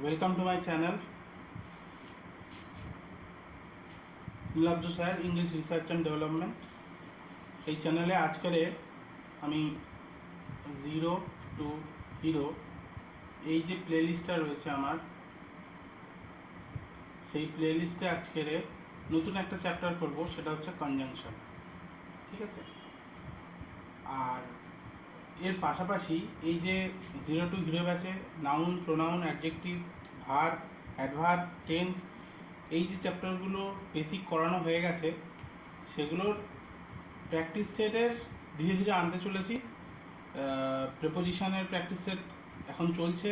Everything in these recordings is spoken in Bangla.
Welcome to my channel Nilabja sir English research and development. এই চ্যানেলে আজকের আমি জিরো টু হিরো এই যে প্লেলিস্টটা রয়েছে আমার, সেই প্লেলিস্টে আজকের নতুন একটা চ্যাপ্টার করব, সেটা হচ্ছে কনজাংশন। ঠিক আছে, আর এর পাশাপাশি এই যে জিরো টু হিরো ব্যাচে noun, pronoun, adjective, verb, adverb, tense, এই যে চ্যাপ্টারগুলো বেসিক করানো হয়ে গেছে, সেগুলোর প্র্যাকটিস সেটের ধীরে ধীরে আনতে চলেছি। প্রেপোজিশনের প্র্যাকটিস সেট এখন চলছে,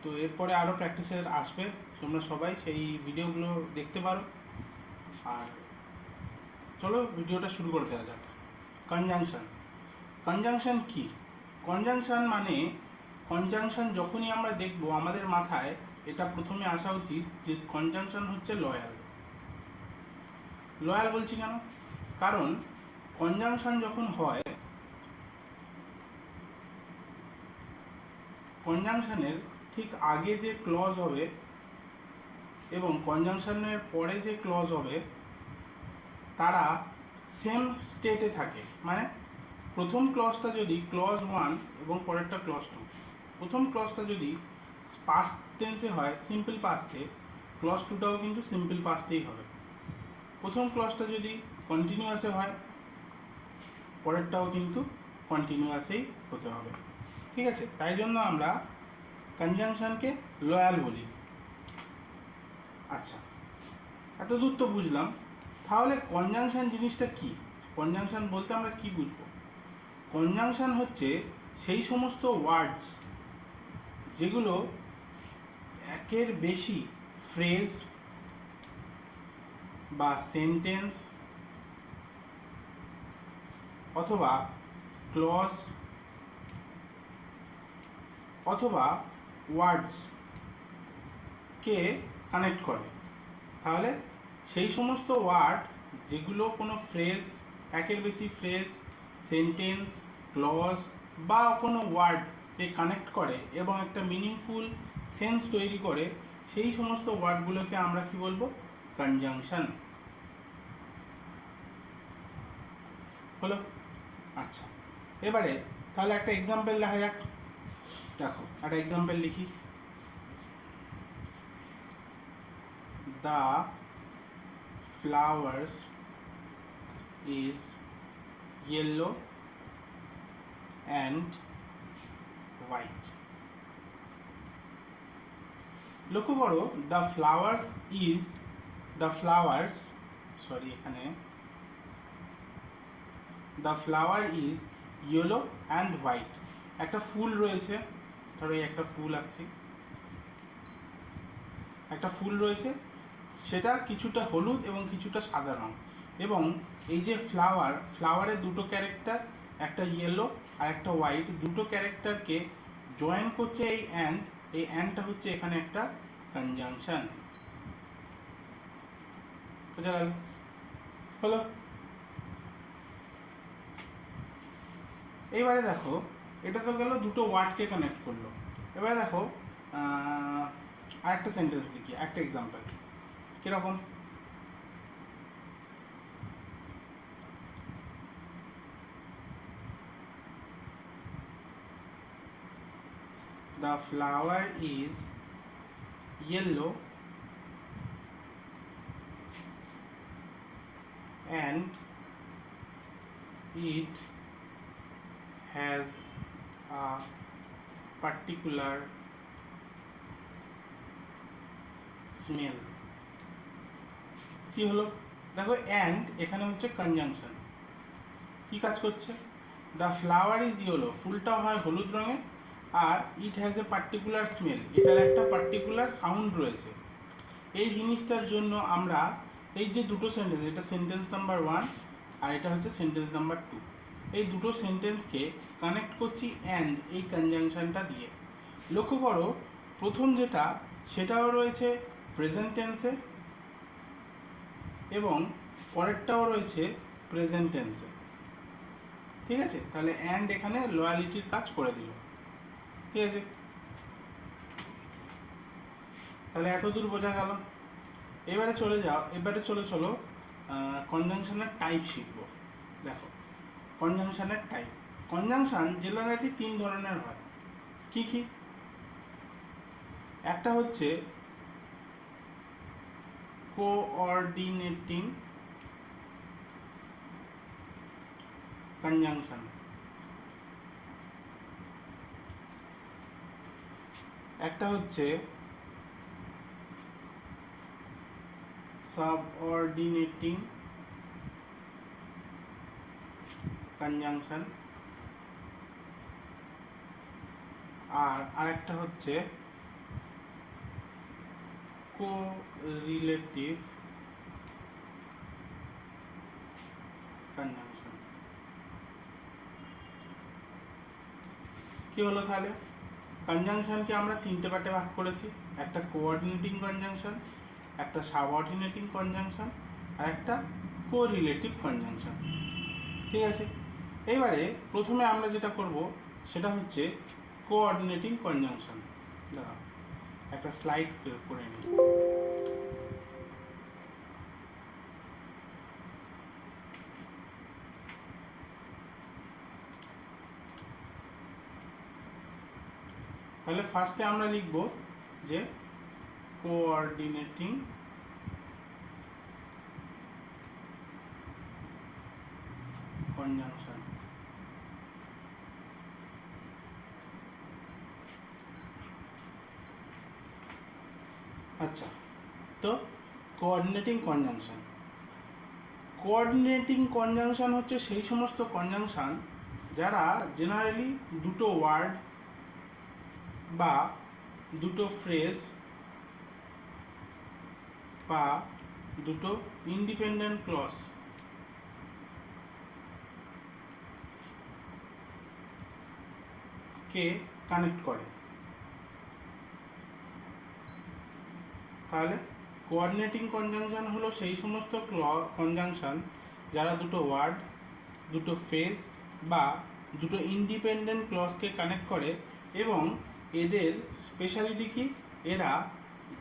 তো এরপরে আরও প্র্যাকটিস সেট আসবে। তোমরা সবাই সেই ভিডিওগুলো দেখতে পারো। আর চলো ভিডিওটা শুরু করে দেওয়া যাক। কনজাংশন। কনজাংশন কি? কনজাংশন মানে, কনজাংশন যখনই আমরা দেখব আমাদের মাথায় এটা প্রথমে আসা উচিত যে কনজাংশন হচ্ছে লয়াল। লয়াল বলছি কেন? কারণ কনজাংশন যখন হয়, কনজাংশনের ঠিক আগে যে ক্লজ হবে এবং কনজাংশনের পরে যে ক্লজ হবে তারা সেম স্টেটে থাকে। মানে প্রথম ক্লজটা যদি ক্লজ 1 এবং পরেরটা ক্লজ 2, প্রথম ক্লজটা যদি পাস্ট টেন্সে হয়, সিম্পল পাস্টে, ক্লজ 2টাও কিন্তু সিম্পল পাস্টেই হবে। প্রথম ক্লজটা যদি কন্টিনিউয়াসে হয়, পরেরটাও কিন্তু কন্টিনিউয়াসেই হতে হবে। ঠিক আছে, তাই জন্য আমরা কনজাংশনকে লয়াল বলি। আচ্ছা, এত দূর তো বুঝলাম। তাহলে কনজাংশন জিনিসটা কি? কনজাংশন বলতে আমরা কি বুঝবো? কনজাংশন হচ্ছে সেই সমস্ত ওয়ার্ডস যেগুলো একের বেশি ফ্রেজ বা সেন্টেন্স অথবা ক্লজ অথবা ওয়ার্ডসকে কানেক্ট করে। তাহলে সেই সমস্ত ওয়ার্ড যেগুলো কোনো ফ্রেজ, একের বেশি ফ্রেজ, সেন্টেন্স, ক্লজ বা কোনো ওয়ার্ডকে কানেক্ট করে এবং একটা মিনিংফুল সেন্স তৈরি করে, সেই সমস্ত ওয়ার্ডগুলোকে আমরা কি বলবো? কনজাংশন। হলো? আচ্ছা, এবারে তাহলে একটা এক্সাম্পল দেখা যাক। দেখো, একটা এক্সাম্পল লিখি। The flowers is yellow and white. লক্ষ্য করো, the flowers is, the flowers, sorry এখানে the flower is yellow and white. একটা ফুল রয়েছে, ধরো এই একটা ফুল আঁকছি, একটা ফুল রয়েছে, সেটা কিছুটা হলুদ এবং কিছুটা সাদা রঙ। এবং এই যে ফ্লাওয়ার, ফ্লাওয়ারের দুটো ক্যারেক্টার, একটা ইয়েলো আর একটা হোয়াইট, দুটো ক্যারেক্টারকে জয়েন করছে এই অ্যান্ড। এই অ্যান্ডটা হচ্ছে এখানে একটা কনজাংশন। বোঝা গেল? হলো? এইবারে দেখো, এটা তো গেল দুটো ওয়ার্ডকে কানেক্ট করলো। এবারে দেখো আরেকটা সেন্টেন্স লিখি, একটা এক্সাম্পল। কিরকম? The flower is yellow and it has a particular smell. কি হলো? দেখো, অ্যান্ড এখানে হচ্ছে কনজাংশন। কি কাজ করছে? দ্য ফ্লাওয়ার ইজ ইয়েলো, ফুলটা হয় হলুদ রঙের, আর it has a particular smell, এটার একটা পার্টিকুলার সাউন্ড রয়েছে। এই জিনিসটার জন্য আমরা এই যে দুটো সেন্টেন্স, এটা সেন্টেন্স নাম্বার 1 আর এটা হচ্ছে সেন্টেন্স নাম্বার 2, এই দুটো সেন্টেন্সকে কানেক্ট করছি অ্যান্ড এই কনজাংশনটা দিয়ে। লক্ষ্য করো, প্রথম যেটা সেটাও রয়েছে প্রেজেন্ট টেন্সে এবং পরেরটাও রয়েছে প্রেজেন্ট টেন্সে। ঠিক আছে, তাহলে অ্যান্ড এখানে লয়ালিটির কাজ করে দিল। ঠিক আছে, তাহলে এত দূর বোঝা গেল। এবারে চলো কনজাংশনের টাইপ শিখব। দেখো, কনজাংশনের টাইপ। কনজাংশন জেনারেলি 3 ধরনের হয়। কি কি? একটা হচ্ছে কোঅর্ডিনেটিং কনজাংশন, একটা হচ্ছে সাবঅর্ডিনেটিং কনজাংশন, আর আরেকটা হচ্ছে কোরিলেটিভ কনজাংশন। কি হলো তাহলে? কনজাংশনকে আমরা 3টে পার্টে ভাগ করেছি। একটা কোঅর্ডিনেটিং কনজাংশন, একটা সাবঅর্ডিনেটিং কনজাংশন, আর একটা কোরিলেটিভ কনজাংশন। ঠিক আছে, এবারে প্রথমে আমরা যেটা করব সেটা হচ্ছে কোঅর্ডিনেটিং কনজাংশন। দাঁড়াও, একটা স্লাইড করে নিই। তাহলে ফার্স্টে আমরা লিখব যে কোঅর্ডিনেটিং কনজাংশন। আচ্ছা, তো কোঅর্ডিনেটিং কনজাংশন। কোঅর্ডিনেটিং কনজাংশন হচ্ছে সেই সমস্ত কনজাংশন যারা জেনারেলি দুটো ওয়ার্ড বা দুটো ফ্রেজ বা দুটো ইন্ডিপেন্ডেন্ট ক্লজ কে কানেক্ট করে। তাহলে কোঅর্ডিনেটিং কনজাংশন হলো সেই সমস্ত কনজাংশন যারা দুটো ওয়ার্ড, দুটো ফ্রেজ বা দুটো ইন্ডিপেন্ডেন্ট ক্লজকে কানেক্ট করে, এবং এদের স্পেশালিটি কি? এরা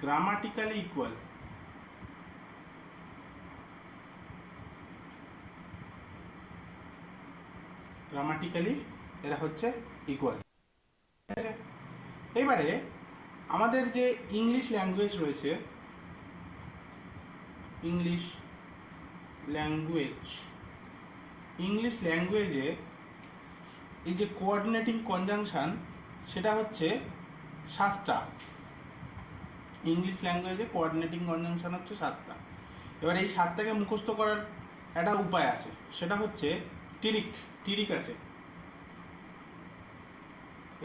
গ্রামাটিক্যালি ইকুয়াল। গ্রামাটিক্যালি এরা হচ্ছে ইকুয়াল। ঠিক আছে, এবারে আমাদের যে ইংলিশ ল্যাঙ্গুয়েজ রয়েছে, ইংলিশ ল্যাঙ্গুয়েজে এই যে কোঅর্ডিনেটিং কনজাংশন সেটা হচ্ছে 7টা। ইংলিশ ল্যাঙ্গুয়েজে কোঅর্ডিনেটিং কনজাংশন হচ্ছে 7টা। এবার এই 7টাকে মুখস্থ করার একটা উপায় আছে, সেটা হচ্ছে টিরিক আছে।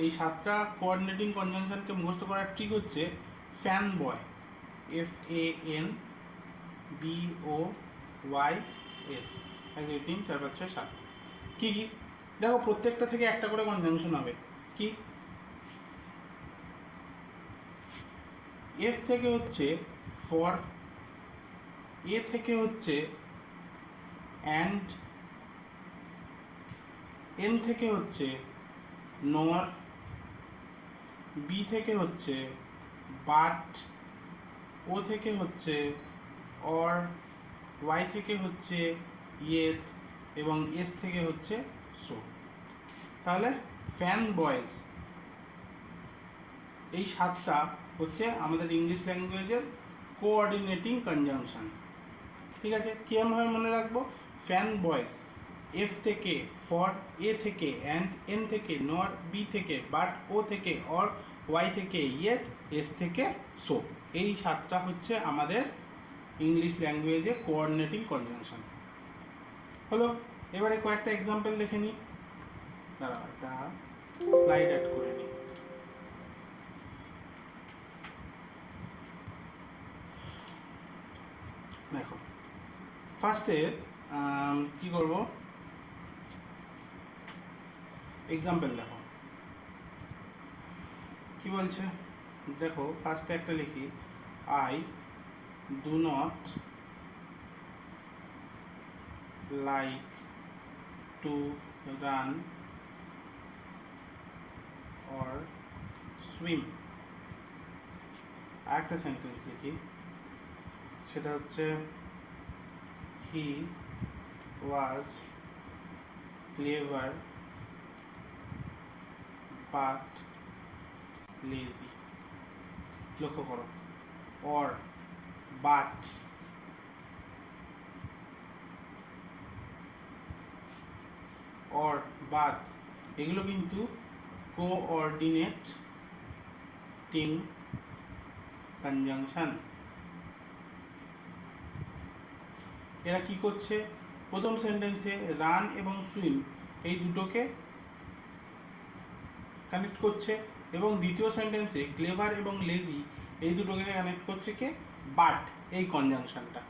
এই 7টা কোঅর্ডিনেটিং কনজাংশনকে মুখস্থ করার ট্রিক হচ্ছে ফ্যান বয়, FANBOYS, 1 2 3 4 5 6 7। কি কি? দেখো, প্রত্যেকটা থেকে একটা করে কনজাংশন হবে। কি? এফ থেকে হচ্ছে ফর, এ থেকে হচ্ছে অ্যান্ড, এন থেকে হচ্ছে নর, বি থেকে হচ্ছে বাট, ও থেকে হচ্ছে অর, ওয়াই থেকে হচ্ছে ইয়েট, এবং এস থেকে হচ্ছে সো। তাহলে ফ্যান বয়েজ, এই 7টা হচ্ছে আমাদের ইংলিশ ল্যাঙ্গুয়েজের কোঅর্ডিনেটিং কনজাংশন। ঠিক আছে, কিরমভাবে মনে রাখবো? ফ্যান বয়েজ, এফ থেকে ফর, এ থেকে অ্যান্ড, এন থেকে নর, বি থেকে বাট, ও থেকে অর, ওয়াই থেকে ইয়েট, এস থেকে সো। এই 7টা হচ্ছে আমাদের ইংলিশ ল্যাঙ্গুয়েজে কোঅর্ডিনেটিং কনজাংশন। হলো, এবারে কয়েকটা এক্সাম্পল দেখে নিই। দাঁড়াও, একটা স্লাইড অ্যাড করে নিই। দেখো, ফার্স্টে কি করব? এক্সাম্পল দেখো কি বলছে। দেখো, ফার্স্টে একটা লিখি, I do not like to run or swim. আরেকটা সেন্টেন্স লিখি, সেটা হচ্ছে হি ওয়াজ ক্লেভার বাট লেজি। লক্ষ্য করো, অর, বাট, অর, বাট এগুলো কিন্তু কোঅর্ডিনেটিং কনজাংশন। এরা কি করছে, প্রথম সেন্টেন্সে রান এবং সুইম এই দুটোকে কানেক্ট করছে, এবং দ্বিতীয় সেন্টেন্সে ক্লেভার এবং লেজি এই দুটোকে কানেক্ট করছে কে, বাট, এই কনজাংশনটা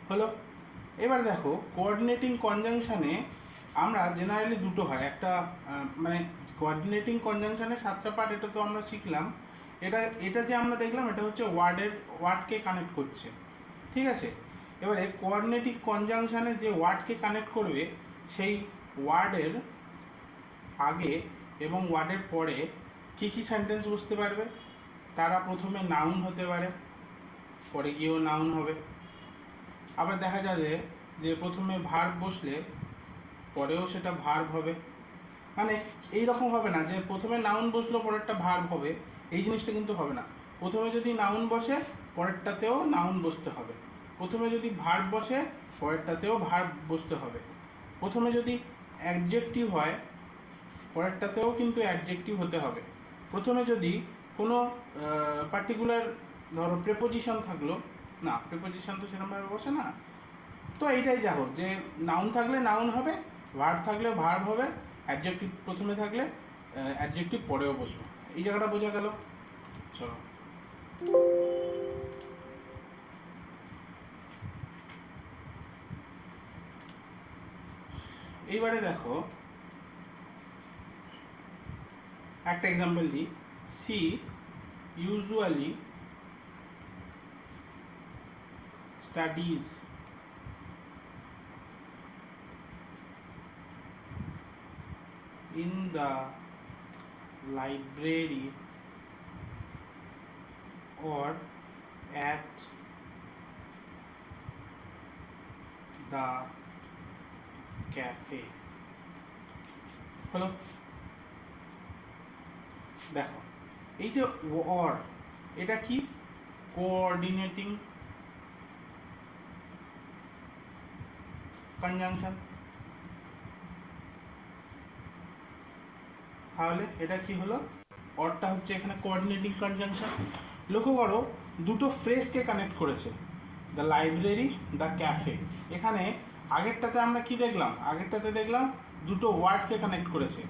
হলো। এবার দেখো কোঅর্ডিনেটিং কনজাংশনে আমরা জেনারেলি দুটো হয়, একটা মানে কোঅর্ডিনেটিং কনজাংশনে 7টা পার্ট, এটা তো আমরা শিখলাম। এটা যে আমরা দেখলাম এটা হচ্ছে ওয়ার্ডকে কানেক্ট করছে, ঠিক আছে। এবারে কোঅর্ডিনেটিং কনজাংশনে যে ওয়ার্ডকে কানেক্ট করবে সেই ওয়ার্ডের আগে এবং ওয়ার্ডের পরে কী কী সেন্টেন্স বসতে পারবে, তারা প্রথমে নাউন হতে পারে, পরে গিয়েও নাউন হবে। আবার দেখা যাবে যে প্রথমে ভার্ব বসলে পরেও সেটা ভার্ব হবে, মানে এই রকম হবে না যে প্রথমে নাউন বসলো পরেরটা ভার্ব হবে, এই জিনিসটা কিন্তু হবে না। প্রথমে যদি নাউন বসে পরেরটাতেও নাউন বসতে হবে, প্রথমে যদি ভার্ব বসে পরেরটাতেও ভার্ব বসতে হবে, প্রথমে যদি অ্যাডজেক্টিভ হয় পরেরটাতেও কিন্তু অ্যাডজেক্টিভ হতে হবে, প্রথমে যদি কোনো পার্টিকুলার ধরো প্রেপোজিশন থাকলো, না প্রেপোজিশন তো সেরকমভাবে বসে না, তো এইটাই যা হোক যে নাউন থাকলে নাউন হবে, ভার্ব থাকলে ভার্ব হবে, অ্যাডজেক্টিভ প্রথমে থাকলে অ্যাডজেক্টিভ পরেও বসবে। এই জায়গাটা বোঝা গেল। চলো এইবারে দেখো একটা এক্সাম্পল দিই, she usually studies in the library or at the cafe। হলো, দেখো এই যে অর, এটা কি, কোঅর্ডিনেটিং কনজাংশন, তাহলে এটা কি হলো, অরটা হচ্ছে এখানে কোঅর্ডিনেটিং কনজাংশন। লক্ষ্য করো দুটো ফ্রেজকে কানেক্ট করেছে, দ্য লাইব্রেরি, দ্য ক্যাফে। এখানে আগেরটাতে আমরা কি দেখলাম, আগেরটাতে দেখলাম দুটো ওয়ার্ডকে কানেক্ট করেছে,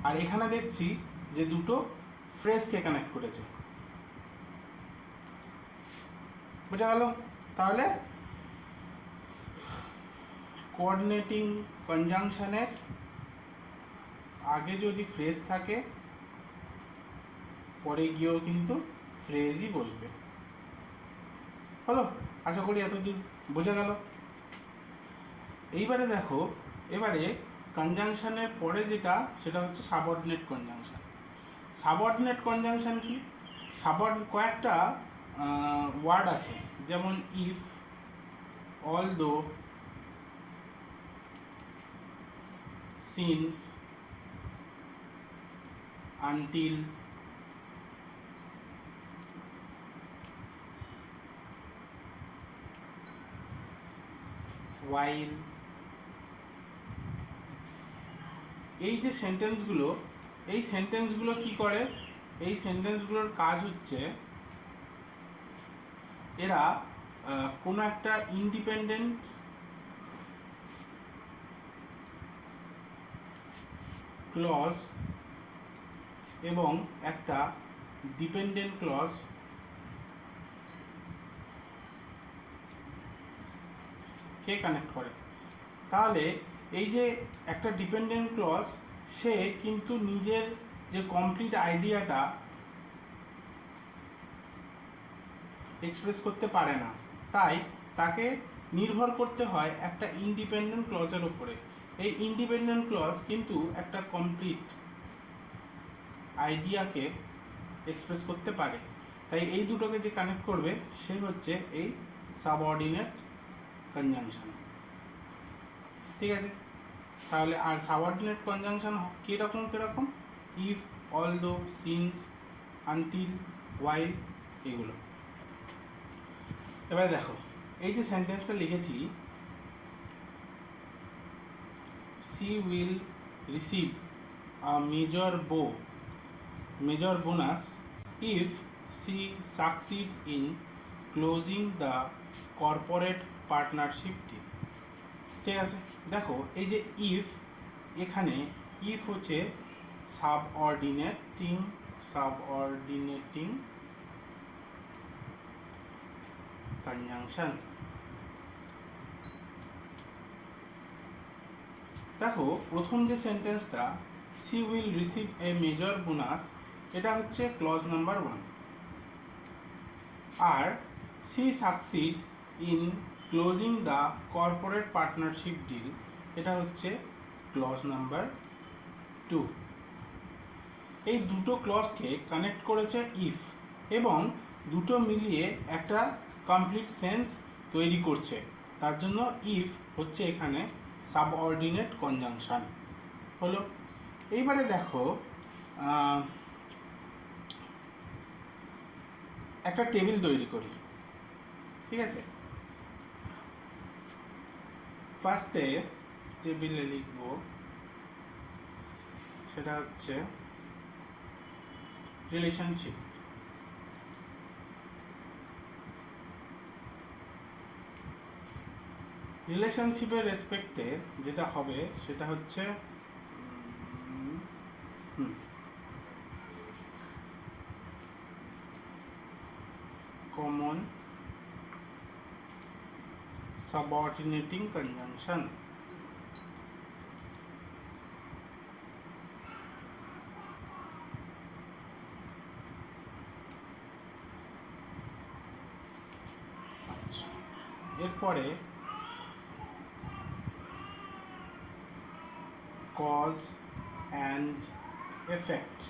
আর এখানে দেখছি যে দুটো ফ্রেজকে কানেক্ট করেছে। বোঝা গেল? তাহলে কোঅর্ডিনেটিং কনজাংশনের আগে যদি ফ্রেজ থাকে পরে গিয়েও কিন্তু ফ্রেজই বসবে। হলো, আশা করি এতদূর বোঝা গেল। এইবারে দেখো, এবারে কনজাংশনের পরে যেটা সেটা হচ্ছে সাবঅর্ডিনেট কনজাংশন। সাবঅর্ডিনেট কনজাংশন কি, কয়েকটা ওয়ার্ড আছে, যেমন if, although, since, until, while। এই যে সেন্টেন্সগুলো, এই সেন্টেন্সগুলো কি করে, এই সেন্টেন্সগুলোর কাজ হচ্ছে এরা কোনো একটা ইন্ডিপেন্ডেন্ট ক্লজ এবং একটা ডিপেন্ডেন্ট ক্লজ কে কানেক্ট করে। তাহলে এই যে একটা ডিপেন্ডেন্ট ক্লজ, সে কিন্তু নিজের যে কমপ্লিট আইডিয়াটা এক্সপ্রেস করতে পারে না, তাই তাকে নির্ভর করতে হয় একটা ইন্ডিপেন্ডেন্ট ক্লজের ওপরে। এই ইন্ডিপেন্ডেন্ট ক্লজ কিন্তু একটা কমপ্লিট আইডিয়াকে এক্সপ্রেস করতে পারে। তাই এই দুটোকে যে কানেক্ট করবে সে হচ্ছে এই সাবঅর্ডিনেট কনজাংশন। ঠিক আছে, তাহলে আর সাবঅর্ডিনেট কনজাংশন কীরকম কীরকম, if, although, since, until, while, এগুলো। এবার দেখো এই যে সেন্টেন্সটা লিখেছি, she will receive a major bonus if she succeed in closing the corporate partnership deal। ঠিক আছে, দেখো এই যে ইফ, এখানে ইফ হচ্ছে সাবঅর্ডিনেটিং কনজাংশন। দেখো প্রথম যে সেন্টেন্সটা, she will receive a major bonus, এটা হচ্ছে ক্লজ নাম্বার 1। আর she succeed in closing the corporate partnership deal, এটা হচ্ছে ক্লজ নাম্বার 2। এই দুটো ক্লজকে কানেক্ট করেছে ইফ, এবং দুটো মিলিয়ে একটা কমপ্লিট সেন্স তৈরি করছে, তার জন্য ইফ হচ্ছে এখানে সাবঅর্ডিনেট কনজাংশন হলো। এইবারে দেখো একটা টেবিল তৈরি করি। ঠিক আছে, ফার্স্টে টেবিলে লিখব, সেটা হচ্ছে রিলেশনশিপ। রিলেশনশিপের রেসপেক্টে যেটা হবে সেটা হচ্ছে কমন সাবঅর্ডিনেটিং কনজাংশন। আচ্ছা, এরপরে cause and effect।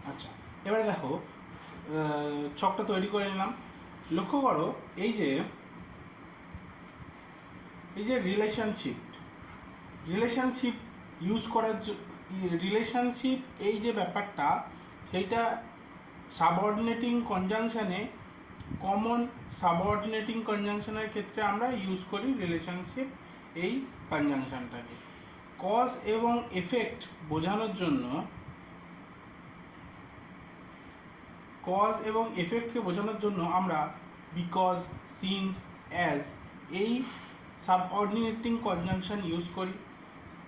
আচ্ছা, এবারে দেখো ছকটা তৈরি করে নিলাম। লক্ষ্য করো এই যে রিলেশনশিপ ইউজ করার রিলেশনশিপ, এই যে ব্যাপারটা, সেইটা সাবঅর্ডিনেটিং কনজাংশনে, কমন সাবঅর্ডিনেটিং কনজাংশনের ক্ষেত্রে আমরা ইউজ করি রিলেশনশিপ এই কনজাংশনটাকে। কজ এবং এফেক্ট বোঝানোর জন্য, কজ এবং এফেক্টকে বোঝানোর জন্য আমরা বিকজ, সিন্স, অ্যাজ এই সাবঅর্ডিনেটিং কনজাংশন ইউজ করি।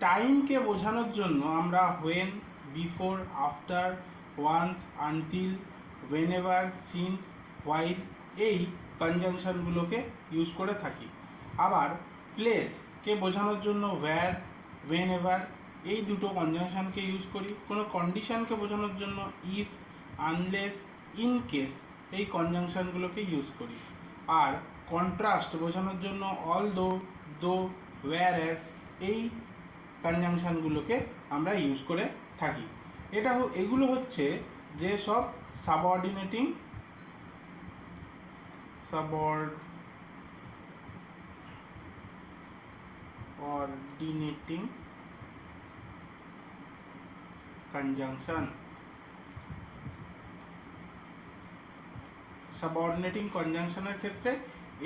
টাইমকে বোঝানোর জন্য আমরা when, before, after, once, until, whenever, since, while এই কনজাংশনগুলোকে ইউজ করে থাকি। আবার প্লেসকে বোঝানোর জন্য ওয়্যার, ওয়েনেভার এই দুটো কনজাংশনকে ইউজ করি। কোনো কন্ডিশনকে বোঝানোর জন্য ইফ, আনলেস, ইন কেস এই কনজাংশনগুলোকে ইউজ করি। আর কন্ট্রাস্ট বোঝানোর জন্য অলদো, দো, ওয়্যারএস এই কনজাংশনগুলোকে আমরা ইউজ করে থাকি। এগুলো হচ্ছে যে সব সাবঅর্ডিনেটিং কনজাংশন। সাবঅর্ডিনেটিং কনজাংশনের ক্ষেত্রে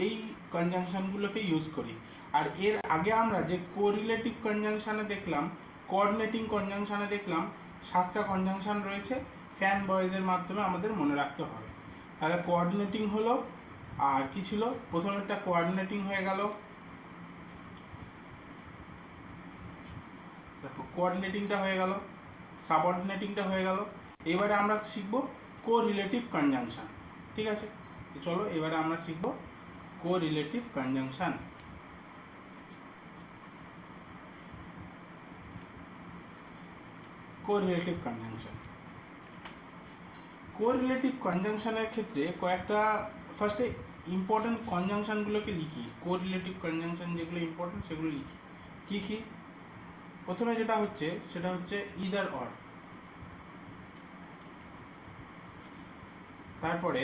এই কনজাংশনগুলোকে ইউজ করি। আর এর আগে আমরা যে কোরিলেটিভ কনজাংশনে দেখলাম, কোঅর্ডিনেটিং কনজাংশনে দেখলাম 7টা কনজাংশন রয়েছে, ফ্যান বয়েজের মাধ্যমে আমাদের মনে রাখতে হবে। তাহলে কোঅর্ডিনেটিং হলো, আর কি ছিল, প্রথমেরটা কোঅর্ডিনেটিং হয়ে গেল, দেখো কোঅর্ডিনেটিংটা হয়ে গেল, সাবঅর্ডিনেটিংটা হয়ে গেল। এবারে আমরা শিখব কোরিলেটিভ কনজাংশন। ঠিক আছে, তো চলো এবারে আমরা শিখব correlative conjunction. Correlative conjunction. Correlative কনজাংশনের ক্ষেত্রে কয়েকটা ফার্স্টে ইম্পর্টেন্ট কনজাংশনগুলোকে লিখি। কোরিলেটিভ কনজাংশন যেগুলো ইম্পর্টেন্ট সেগুলো লিখি। কী কী? প্রথমে যেটা হচ্ছে সেটা হচ্ছে ইদার অর, তারপরে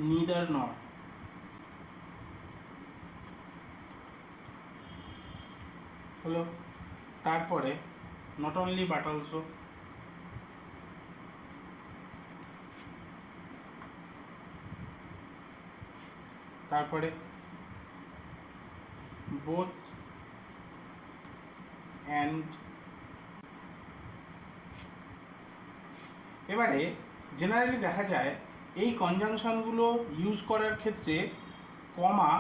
নিদার নর, হলো, তারপরে নট অনলি বাট অলসো, তারপরে বোথ অ্যান্ড। এবারে জেনারেলি দেখা যায় এই কনজাংশনগুলো ইউজ করার ক্ষেত্রে কমা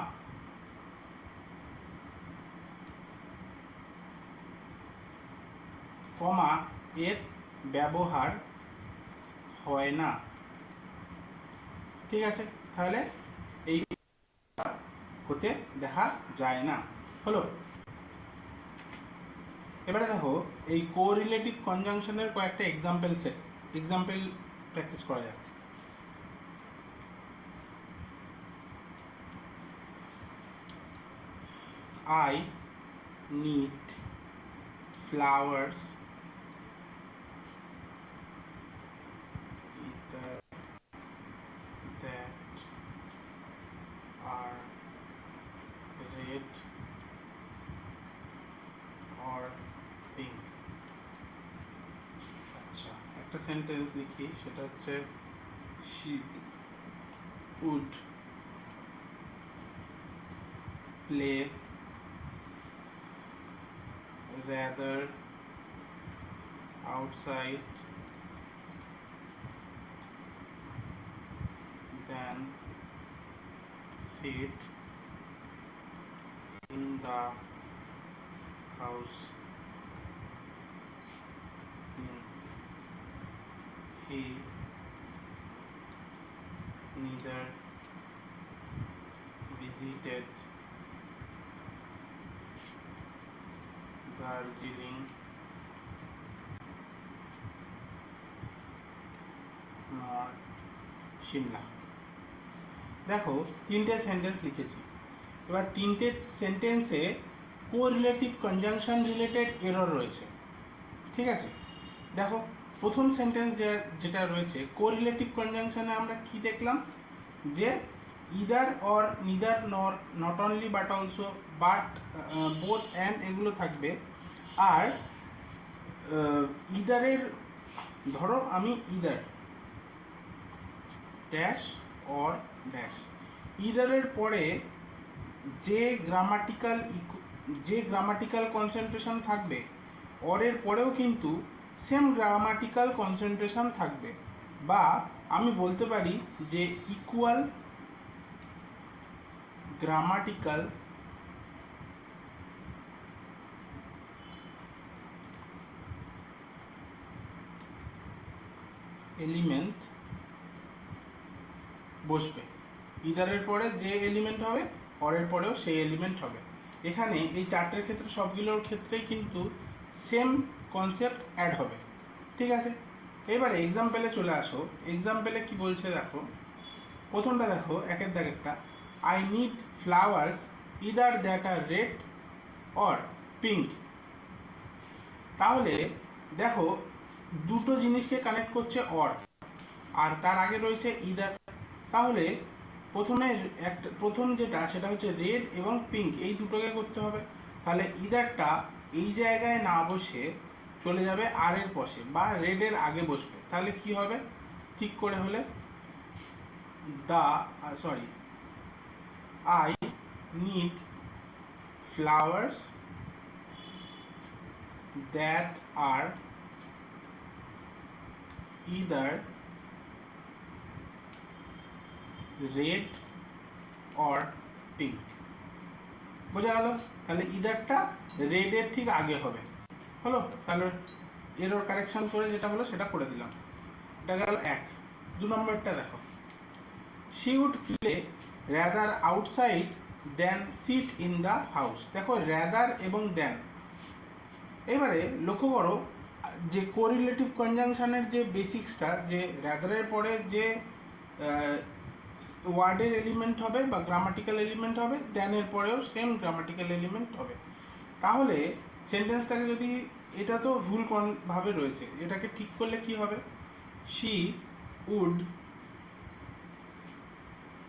এর ব্যবহার হয় না। ঠিক আছে, তাহলে এই হতে দেখা যায় না, হলো। এবারে দেখো এই কোরিলেটিভ কনজাংশনের কয়েকটা এক্সাম্পল প্র্যাকটিস করা যাক। I need flowers that are red or pink. আচ্ছা, একটা সেন্টেন্স লিখি, সেটা হচ্ছে she would play rather outside than sit in the house. He neither visited Darjeeling nor Shimla. দেখো তিনটে সেন্টেন্স লিখেছি। এবার তিনটে সেন্টেন্সে কোরিলেটিভ কনজাংশন রিলেটেড এরর রয়েছে। ঠিক আছে, দেখো প্রথম সেন্টেন্স যেটা রয়েছে কোরিলেটিভ কনজাংশনে আমরা কি দেখলাম, যে ইদার অর, নিদার নর, not only but also, but, both and এগুলো থাকবে। আর ইদারের, ধরো আমি ইদার ড্যাশ অর ড্যাশ, ইদারের পরে যে গ্রামাটিক্যাল কনসেন্ট্রেশন থাকবে, অরের পরেও কিন্তু সেম গ্রামাটিক্যাল কনসেন্ট্রেশন থাকবে, বা আমি বলতে পারি যে ইকুয়াল গ্রামাটিক্যাল এলিমেন্ট বসবে। ইদারের পরে যে এলিমেন্ট হবে, অরের পরেও সেই এলিমেন্ট হবে। এখানে এই চারটের ক্ষেত্রে সবগুলোর ক্ষেত্রেই কিন্তু সেম কনসেপ্ট অ্যাড হবে। ঠিক আছে, এবারে এক্সাম্পলে চলে আসো। এক্সাম্পলে কি বলছে দেখো, প্রথমটা দেখো একের দাগেরটা, I need flowers either that are red or pink. তাহলে দেখো দুটো জিনিসকে কানেক্ট করছে অর, আর তার আগে রয়েছে ইদার। তাহলে প্রথম যেটা সেটা হচ্ছে রেড এবং পিঙ্ক, এই দুটোকে করতে হবে। তাহলে ইদারটা এই জায়গায় না বসে চলে যাবে আর এর পাশে, বা রেডের আগে বসবে। তাহলে কি হবে ঠিক করে হলে, I need flowers that are either red or pink. বোঝা গেল? তাহলে ইদারটা রেডের ঠিক আগে হবে, হলো। তাহলে এরর কারেকশন করে যেটা হলো সেটা করে দিলাম। এটা গেল এক। দু নম্বরটা দেখো, she would play rather outside than sit in the house. দেখো রাদার এবং দেন, এবারে লক্ষ্য করো যে কোরিলেটিভ কনজাংশনের যে বেসিক্সটা, যে র্যাদারের পরে যে ওয়ার্ডের এলিমেন্ট হবে বা গ্রামাটিক্যাল এলিমেন্ট হবে, দ্যানের পরেও সেম গ্রামাটিক্যাল এলিমেন্ট হবে। তাহলে সেন্টেন্সটাকে যদি, এটা তো ভুল ভাবে রয়েছে, এটাকে ঠিক করলে কি হবে? She would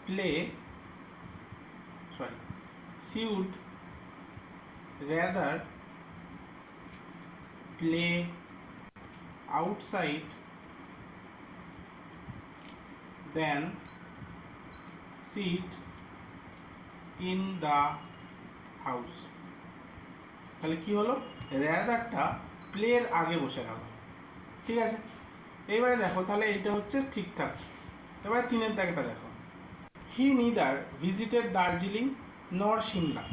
play, sorry, she would rather play outside than sit in the house. তাহলে কি হলো? রেদারটা প্লের আগে বসে গেল। ঠিক আছে, এইবারে দেখো, তাহলে এইটা হচ্ছে ঠিকঠাক। এবারে 3-এর দাগটা দেখো, হি নিদার ভিজিটেড দার্জিলিং নর সিমলা।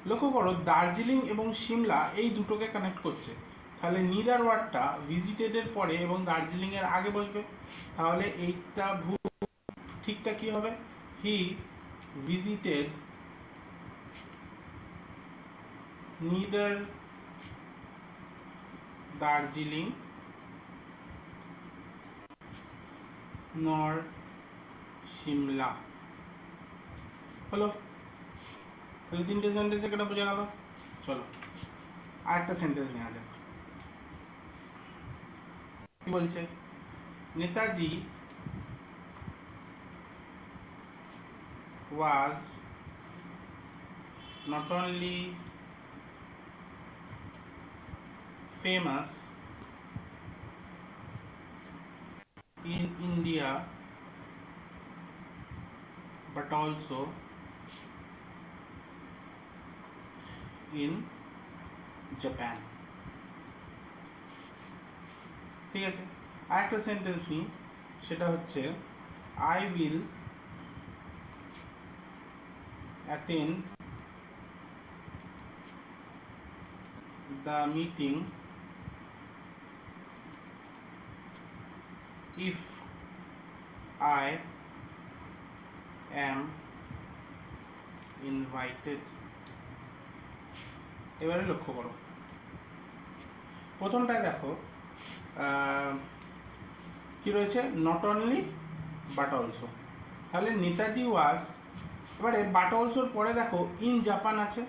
লক্ষ্য করো, দার্জিলিং এবং সিমলা এই দুটোকে কানেক্ট করছে। তাহলে নিদার ওয়ার্ডটা ভিজিটেডের পরে এবং দার্জিলিংয়ের আগে বসবে। তাহলে এইটা ভুল, ঠিকটা কি হবে? হি ভিজিটেড নিদার দার্জিলিং নর সিমলা। হলো? তাহলে 3টে সেন্টেন্স এখানে বোঝা গেল। চলো আরেকটা সেন্টেন্স নেওয়া যাক। কি বলছে? Netaji was not only famous in India but also in Japan। ঠিক আছে, আরেকটা সেন্টেন্স নিই, সেটা হচ্ছে I will attend the meeting if I am invited। এবারে লক্ষ্য করো, প্রথমটায় দেখো কি রয়েছে? Not only but also. তাহলে নেতাজি ওয়াজ, এবারে বাট অলসোর পরে দেখো ইন জাপান আছে।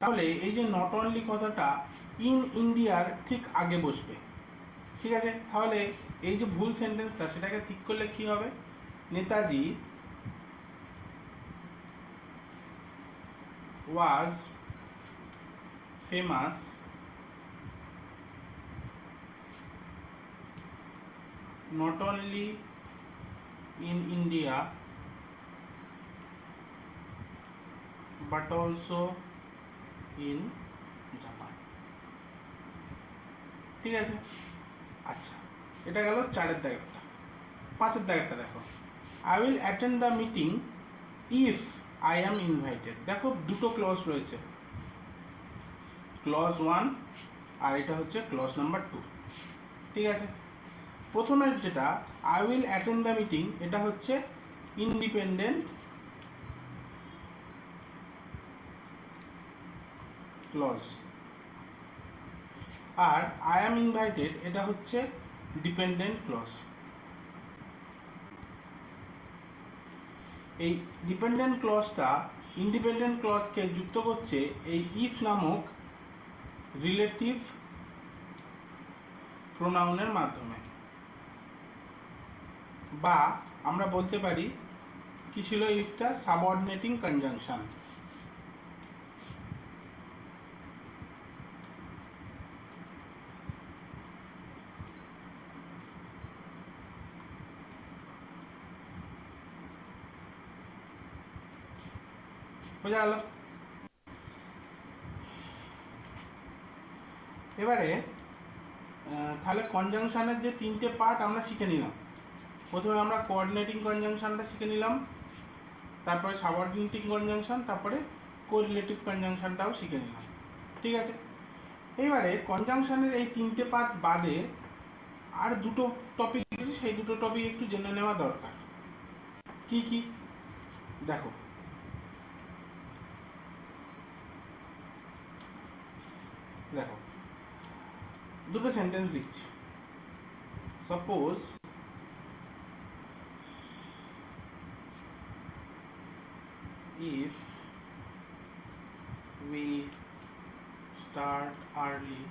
তাহলে এই যে নট অনলি কথাটা ইন ইন্ডিয়ার ঠিক আগে বসবে। ঠিক আছে, তাহলে এই যে ভুল সেন্টেন্সটা, সেটাকে ঠিক করলে কি হবে? Netaji was famous not only in India but also in Japan। ঠিক আছে, আচ্ছা, এটা গেল 4-এর দাগেরটা। 5-এর দাগেরটা দেখো, I will attend the meeting if I am invited। দেখো দুটো ক্লজ রয়েছে, ক্লজ 1 আর এটা হচ্ছে ক্লজ নাম্বার 2। ঠিক আছে, প্রথমের যেটা I will attend the meeting, এটা হচ্ছে ইন্ডিপেন্ডেন্ট ক্লজ, আর আই অ্যাম ইনভাইটেড এটা হচ্ছে ডিপেন্ডেন্ট ক্লজ। এই ডিপেন্ডেন্ট ক্লজটা ইন্ডিপেন্ডেন্ট ক্লজকে যুক্ত করছে এই ইফ নামক রিলেটিভ প্রোনাউনের মাধ্যমে, বা আমরা বলতে পারি কি ছিল ইফটা? Subordinating conjunction. বোঝা গেল? এবারে তাহলে কনজাংশনের যে 3টে পার্ট আমরা শিখে নিলাম। প্রথমে আমরা কোঅর্ডিনেটিং কনজাংশনটা শিখে নিলাম, তারপরে সাবঅর্ডিনেটিং কনজাংশন, তারপরে কোরিলেটিভ কনজাংশনটাও শিখে নিলাম। ঠিক আছে, এইবারে কনজাংশনের এই 3টে পার্ট বাদে আর দুটো টপিক আছে, সেই দুটো টপিক একটু জেনে নেওয়া দরকার। কি কি? দেখো, দেখো দুটো সেন্টেন্স লিখছি। Suppose if we start early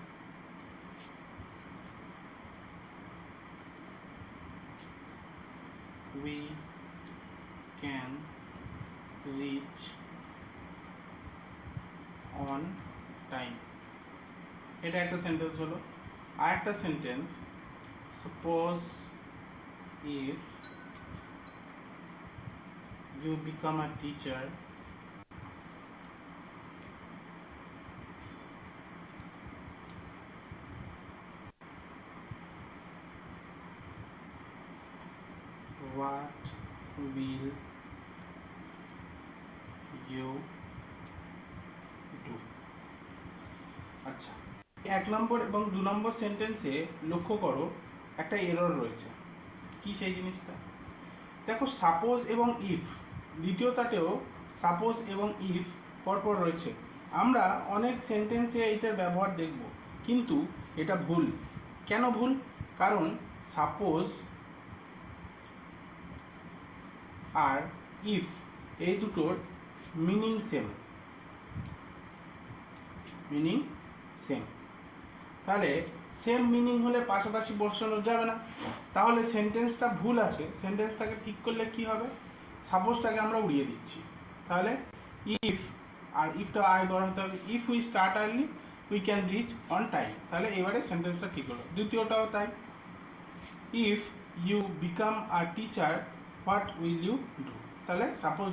we can reach on time। এটা একটা সেন্টেন্স হলো। আর একটা sentence, suppose if you become a teacher what will you do। আচ্ছা, 1 নম্বর এবং 2 নম্বর সেন্টেন্সে লক্ষ্য করো একটা এরর রয়েছে। কি সেই জিনিসটা? দেখো, সাপোজ এবং ইফ, দ্বিতীয়টাতেও সাপোজ এবং ইফ পরপর রয়েছে। আমরা অনেক সেন্টেন্সে এটার ব্যবহার দেখব, কিন্তু এটা ভুল। কেন ভুল? কারণ সাপোজ আর ইফ এই দুটোর মিনিং সেম, তাহলে সেম মিনিং হলে পাশাপাশি বসানো যাবে না, তাহলে সেন্টেন্সটা ভুল আছে। সেন্টেন্সটাকে ঠিক করলে কি হবে? সাপোজটাকে আমরা উড়িয়ে দিচ্ছি, তাহলে ইফ আর ইফটা আয় ধরা হতে হবে। If we start early we can reach on time, তাহলে এবারে সেন্টেন্সটা ঠিক হলো। দ্বিতীয়টাও তাই, if you become a teacher what will you do, তাহলে সাপোজ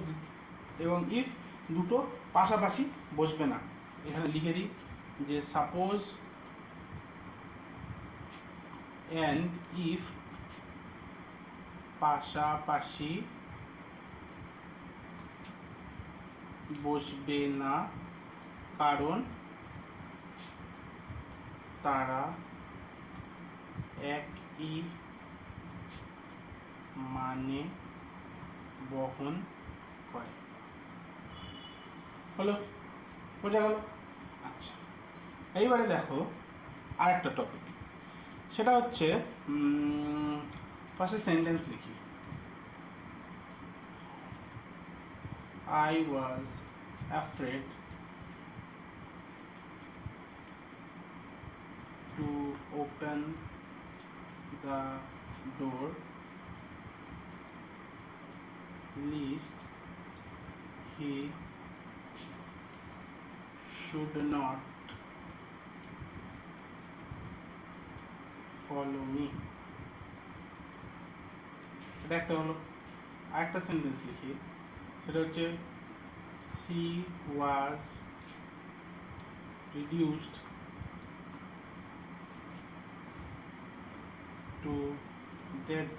এবং ইফ দুটো পাশাপাশি বসবে না। এখানে লিখে দিই যে সাপোজ অ্যান্ড ইফ পাশাপাশি বসবে না, কারণ তারা একই মানে বহন করে। হলো? বোঝা গেল? আচ্ছা, এইবারে দেখো আর একটা টপিক, সেটা হচ্ছে ফার্স্টে সেন্টেন্স লিখি। I was afraid to open the door lest he should not follow me। এটা একটা হলো। আরেকটা সেন্টেন্স লিখি, সেটা হচ্ছে she was reduced to death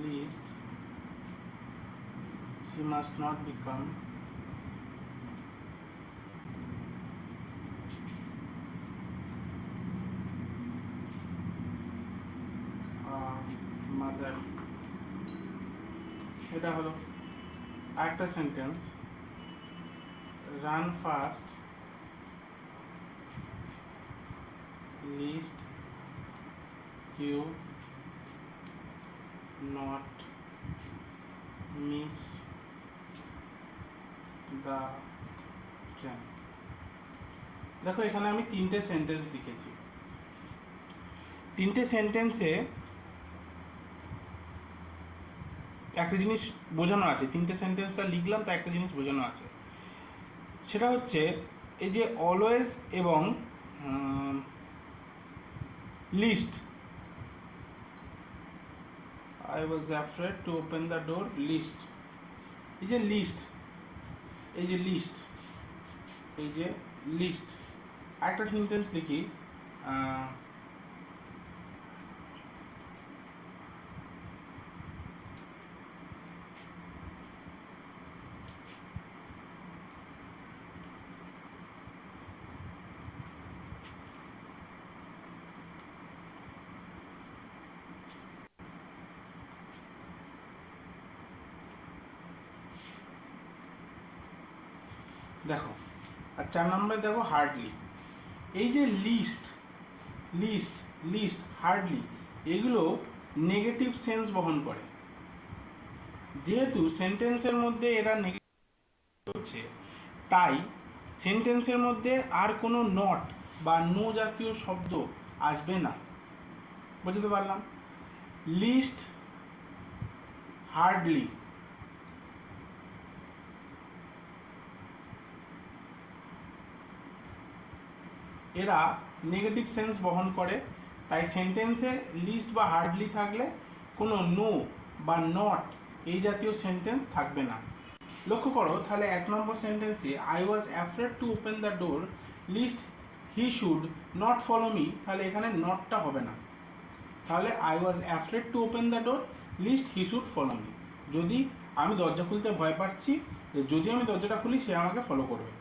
lest she must not become mother. এটা হলো। আরেকটা sentence, run fast lest you not miss the train. দেখো, এখানে আমি 3টে সেন্টেন্স লিখেছি। 3টে সেন্টেন্সে একটা জিনিস বোঝানো আছে। 3টে সেন্টেন্সটা লিখলাম, তা একটা জিনিস বোঝানো আছে, সেটা হচ্ছে এই যে অলওয়েজ এবং list. I was afraid to open the door lest, এই যে লিস্ট, এই যে লিস্ট, এই যে লিস্ট। একটা সেন্টেন্স লিখি, দেখো, আর 4 নম্বরে দেখো হার্ডলি। এই যে লিস্ট লিস্ট লিস্ট হার্ডলি এগুলো নেগেটিভ সেন্স বহন করে। যেহেতু সেন্টেন্সের মধ্যে এরা নেগেটিভ হচ্ছে, তাই সেন্টেন্সের মধ্যে আর কোনো নট বা নো জাতীয় শব্দ আসবে না। বুঝতে পারলাম? লিস্ট, হার্ডলি, এরা নেগেটিভ সেন্স বহন করে, তাই সেন্টেন্সে লিস্ট বা হার্ডলি থাকলে কোনো নো বা নট এই জাতীয় সেন্টেন্স থাকবে না। লক্ষ্য করো তাহলে 1 নম্বর সেন্টেন্সে I was afraid to open the door lest he should not follow me, তাহলে এখানে নটটা হবে না। তাহলে I was afraid to open the door lest he should follow me, যদি আমি দরজা খুলতে ভয় পাচ্ছি, যদি আমি দরজাটা খুলি সে আমাকে ফলো করবে।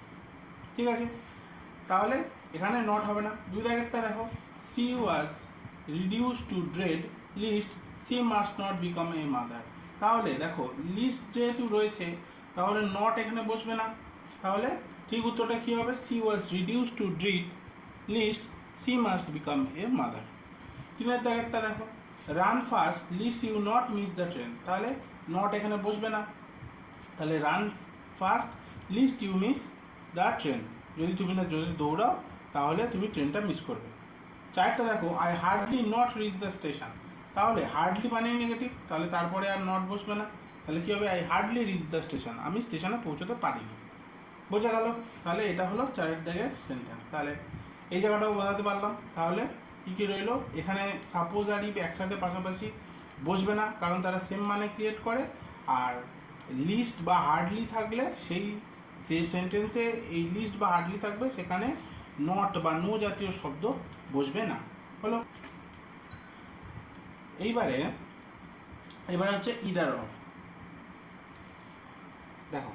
ঠিক আছে, তাহলে এখানে নট হবে না। 2 দাগেরটা দেখো, she was reduce to dread lest she must not become a mother. তাহলে দেখো লিস্ট যেহেতু রয়েছে তাহলে নট এখানে বসবে না, তাহলে ঠিক উত্তরটা কী হবে? She was reduce to dread lest she must become a mother. 3 দাগেরটা দেখো, run fast lest you not miss the train. তাহলে নট এখানে বসবে না, তাহলে run fast lest you miss the train, যদি দৌড়াও তাহলে তুমি ট্রেনটা মিস করবে। 4টা দেখো, I hardly not reach the station. তাহলে হার্ডলি মানে নেগেটিভ, তাহলে তারপরে আর নট বসবে না, তাহলে কী হবে? I hardly rich the station, আমি স্টেশনে পৌঁছতে পারিনি। বোঝা গেল? তাহলে এটা হলো 4 দাগের সেন্টেন্স। তাহলে এই জায়গাটাও বোঝাতে পারলাম। তাহলে কী কী রইলো এখানে? সাপোজ আর ইফ একসাথে পাশাপাশি বসবে না, কারণ তারা সেম মানে ক্রিয়েট করে। আর লিস্ট বা হার্ডলি থাকলে সেই সেন্টেন্সে এই লিস্ট বা হার্ডলি থাকবে, সেখানে নট বা নো জাতীয় শব্দ বসবে না। হলো? এইবারে হচ্ছে ইদার অর। দেখো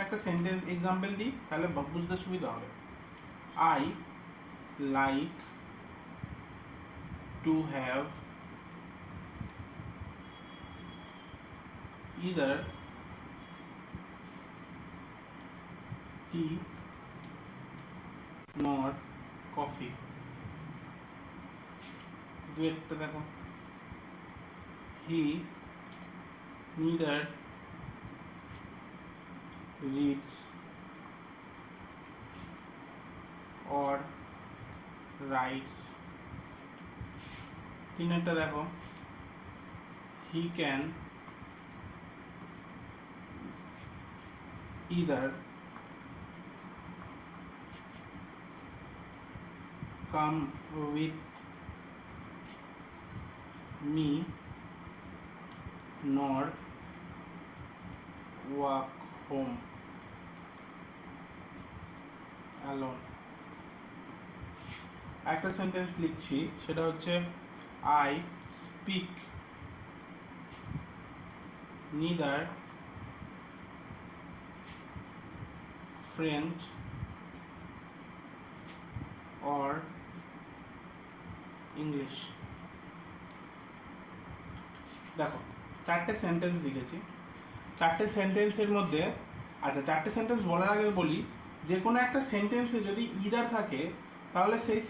একটা সেন্টেন্স এক্সাম্পল দিই, তাহলে বুঝতে সুবিধা হবে। I like to have either tea nor coffee. দুয়েরটা দেখো, he neither reads or writes। 3টা দেখো, he can either come with me nor walk home alone। একটা সেন্টেন্স লিখছি, সেটা হচ্ছে I speak neither French or English. দেখো 4টে সেন্টেন্স লিখেছি। 4টে সেন্টেন্সের মধ্যে, আচ্ছা 4টে সেন্টেন্স বলার আগে বলি, যে কোনো একটা সেন্টেন্সে যদি ইদার থাকে তাহলে সেই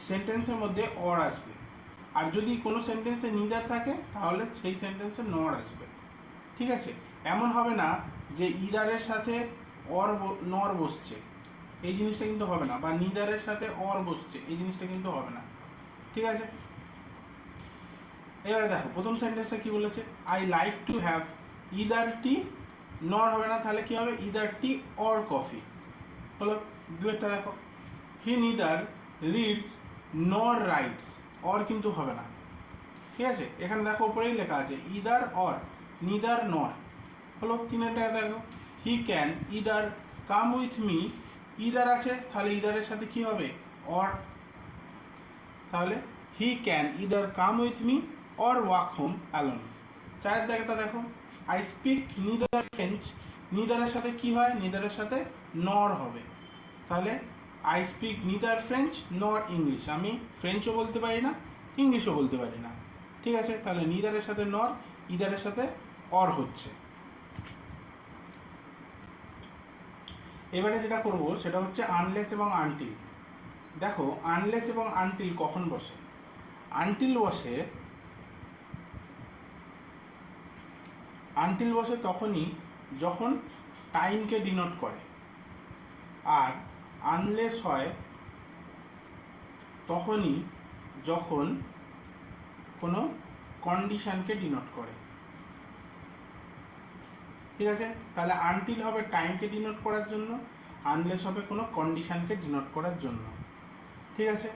সেন্টেন্সের মধ্যে অর আসবে, আর যদি কোনো সেন্টেন্সে নিদার থাকে তাহলে সেই সেন্টেন্সে নর আসবে। ঠিক আছে? এমন হবে না যে ইদারের সাথে নর বসছে, এই জিনিসটা কিন্তু হবে না, বা নিদারের সাথে অর বসছে, এই জিনিসটা কিন্তু হবে না। ঠিক আছে? এবারে দেখো প্রথম সেন্টেন্সটা কি বলেছে, I like to have either tea, nor হবে না, তাহলে কি হবে? Either tea or coffee. হলো? দুয়েরটা দেখো, he neither reads nor writes, or কিন্তু হবে না। ঠিক আছে? এখানে দেখো উপরেই লেখা আছে ইদার অর, নিদার নর। হলো? 3টা দেখো, he can either come with me, either আছে, তাহলে ইদারের সাথে কি হবে? অর। তাহলে he can either come with me or walk home alone. 4 জায়গাটা দেখো, আই স্পিক নিদার ফ্রেঞ্চ, নিদারের সাথে কি হয়? নিদারের সাথে নর হবে, তাহলে I speak neither French nor English, আমি ফ্রেঞ্চও বলতে পারি না, ইংলিশও বলতে পারি না। ঠিক আছে? তাহলে নিদারের সাথে নর, ইদারের সাথে অর হচ্ছে। এবারে যেটা করব সেটা হচ্ছে আনলেস এবং আনটিল। দেখো আনলেস এবং আনটিল কখন বসে? আনটিল বসে তখনই যখন টাইমকে ডিনোট করে, আর আনলেস হয় তখনই যখন কোনো কন্ডিশনকে ডিনোট করে। ঠিক আছে, তাহলে আনটিল হবে টাইমকে ডিনোট করার জন্য, আনলেস হবে কোনো কন্ডিশনকে ডিনোট করার জন্য। ঠিক আছে,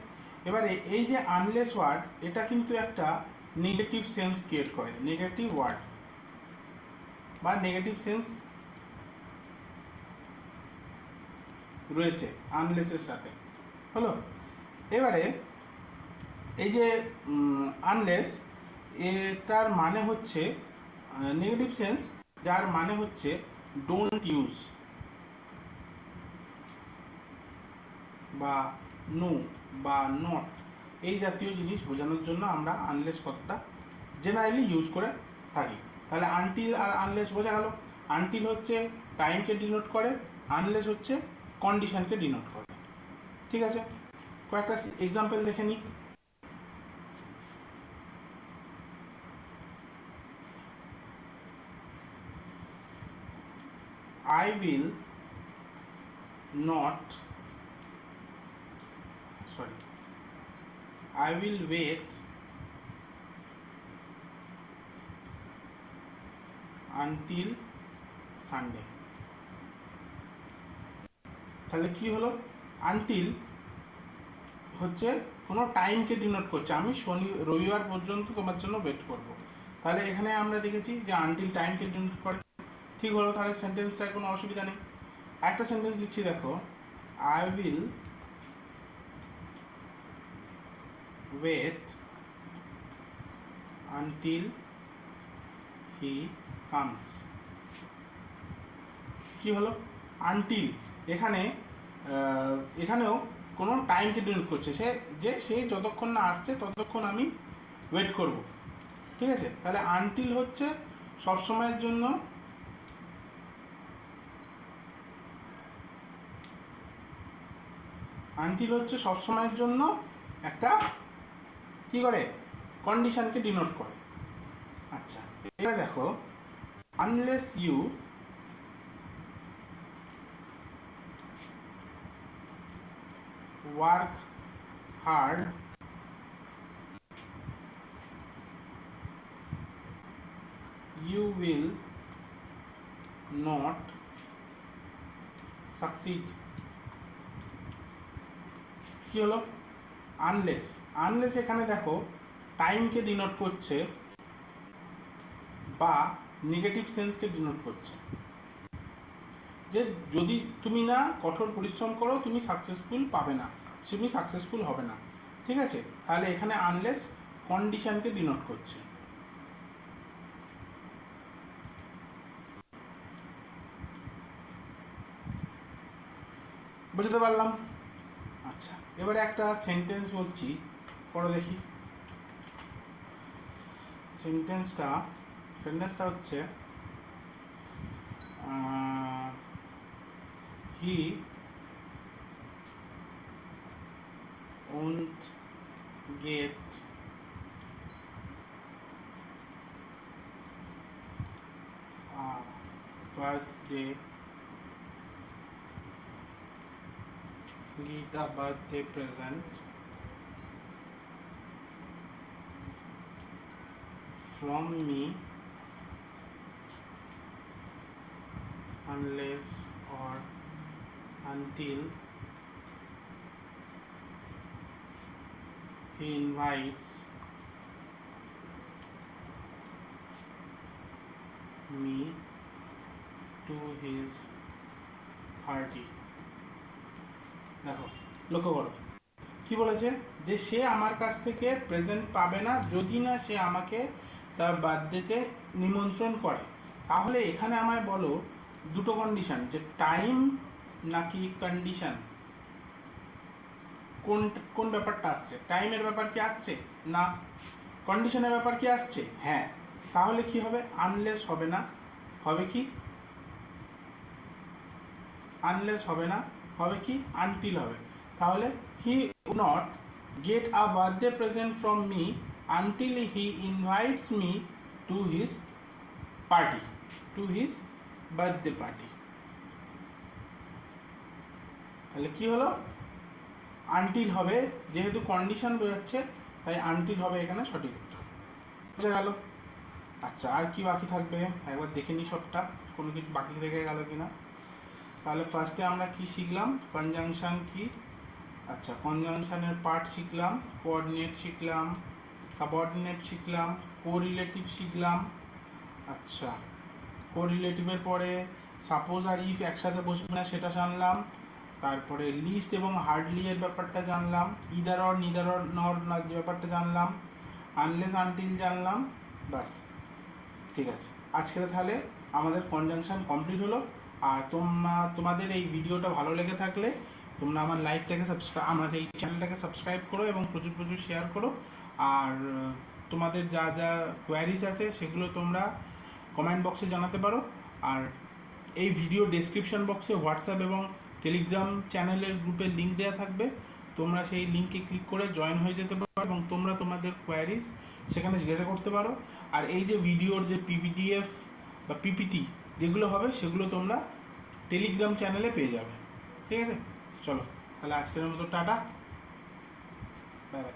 এবারে এই যে আনলেস ওয়ার্ড, এটা কিন্তু একটা নেগেটিভ সেন্স ক্রিয়েট করে, নেগেটিভ ওয়ার্ড বা নেগেটিভ সেন্স রয়েছে আনলেসের সাথে। হলো, এবারে এই যে আনলেস, এটার মানে হচ্ছে নেগেটিভ সেন্স, যার মানে হচ্ছে ডোন্ট ইউজ বা নো বা নট, এই জাতীয় জিনিস বোঝানোর জন্য আমরা আনলেস কথাটা জেনারেলি ইউজ করে থাকি। তাহলে আনটিল আর আনলেস বোঝা গেল। আনটিল হচ্ছে টাইমকে ডিনোট করে, আনলেস হচ্ছে কন্ডিশনকে ডিনোট করে। ঠিক আছে, কয়েকটা এক্সাম্পল দেখে নিই। I will not, sorry, I will wait until Sunday। তাহলে কি হলো? আনটিল হচ্ছে কোনো টাইমকে ডিনোট করছে, আমি রবিবার পর্যন্ত তোমার জন্য ওয়েট করব। তাহলে এখানে আমরা দেখেছি যে আনটিল টাইমকে ডিনোট করে। ঠিক হলো, তাহলে সেন্টেন্সটায় কোনো অসুবিধা নেই। একটা সেন্টেন্স লিখছি, দেখো, I will wait until he comes. কি হলো? আনটিল এখানেও কোনো টাইমকে ডিনোট করছে, সে যতক্ষণ না আসছে ততক্ষণ আমি ওয়েট করব। ঠিক আছে, তাহলে আনটিল হচ্ছে সবসময়ের জন্য, আনটিল হচ্ছে সবসময়ের জন্য একটা কি করে, কন্ডিশনকে ডিনোট করে। আচ্ছা, এবারে দেখো, unless you work hard you will not succeed। কি হলো? আনলেস এখানে দেখো টাইমকে ডিনোট করছে বা নেগেটিভ সেন্সকে ডিনোট করছে, যে যদি তুমি না কঠোর পরিশ্রম করো তুমি সাকসেসফুল পাবে না, তুমি সাকসেসফুল হবে না। ঠিক আছে, তাহলে এখানে আনলেস কন্ডিশনকে ডিনোট করছে। বুঝতে পারলাম? আচ্ছা, এবারে একটা সেন্টেন্স বলছি, পড়ো দেখি। সেন্টেন্সটা হচ্ছে হি won't get a birthday present from me unless or until he invites me to his party। দেখো, লক্ষ্য করো কি বলেছে, যে সে আমার কাছ থেকে প্রেজেন্ট পাবে না যদি না সে আমাকে তার বার্থডেতে নিমন্ত্রণ করে। তাহলে এখানে আমায় বলো দুটো কন্ডিশন, যে টাইম নাকি কন্ডিশন, কোন ব্যাপারটা আসছে? টাইমের ব্যাপার কি আসছে? না। কন্ডিশনের ব্যাপার কি আসছে? হ্যাঁ। তাহলে কি হবে? আনলেস হবে না, হবে কি? আনলেস হবে না, হবে কি আনটিল হবে। তাহলে he would not get a birthday present from me until he invites me to his party, to his birthday party. তাহলে কি হলো, আনটিল হবে, যেহেতু কন্ডিশন বোঝাচ্ছে তাই আনটিল হবে এখানে সঠিক উত্তর। বোঝা গেল? আচ্ছা, আর কি বাকি থাকবে একবার দেখে নিই সবটা, কোনো কিছু বাকি রেখে গেল কি না। তাহলে ফার্স্টে আমরা কি শিখলাম, কনজাংশন কি। আচ্ছা, কনজাংশনের পার্ট শিখলাম, কোঅর্ডিনেট শিখলাম, সাবঅর্ডিনেট শিখলাম, কোরিলেটিভ শিখলাম। আচ্ছা, কোরিলেটিভের পরে সাপোজ আর ইফ একসাথে বসবে না সেটা জানলাম। তারপরে লিস্ট এবং হার্ডলি এর ব্যাপারটা জানলাম, ইদার অর নিদার অর নর যে ব্যাপারটা জানলাম, আনলেস আনটিল জানলাম। বাস, ঠিক আছে, আজকের তাহলে আমাদের কনজাংশন কমপ্লিট হলো। আর তোমাদের এই ভিডিওটা ভালো লেগে থাকলে তোমরা আমার লাইভটাকে আমার এই চ্যানেলটাকে সাবস্ক্রাইব করো এবং প্রচুর প্রচুর শেয়ার করো। আর তোমাদের যা যা কোয়ারিজ আছে সেগুলো তোমরা কমেন্ট বক্সে জানাতে পারো। আর এই ভিডিও ডেসক্রিপশন বক্সে হোয়াটসঅ্যাপ এবং টেলিগ্রাম চ্যানেলের গ্রুপের লিঙ্ক দেওয়া থাকবে, তোমরা সেই লিঙ্কে ক্লিক করে জয়েন হয়ে যেতে পারো এবং তোমরা তোমাদের কোয়ারিজ সেখানে জিজ্ঞাসা করতে পারো। আর এই যে ভিডিওর যে পিপিটিএফ বা পিপিটি যেগুলো হবে সেগুলো তোমরা টেলিগ্রাম চ্যানেলে পেয়ে যাবে। ঠিক আছে, চলো তাহলে আজকের মতো টাটা, বাই বাই।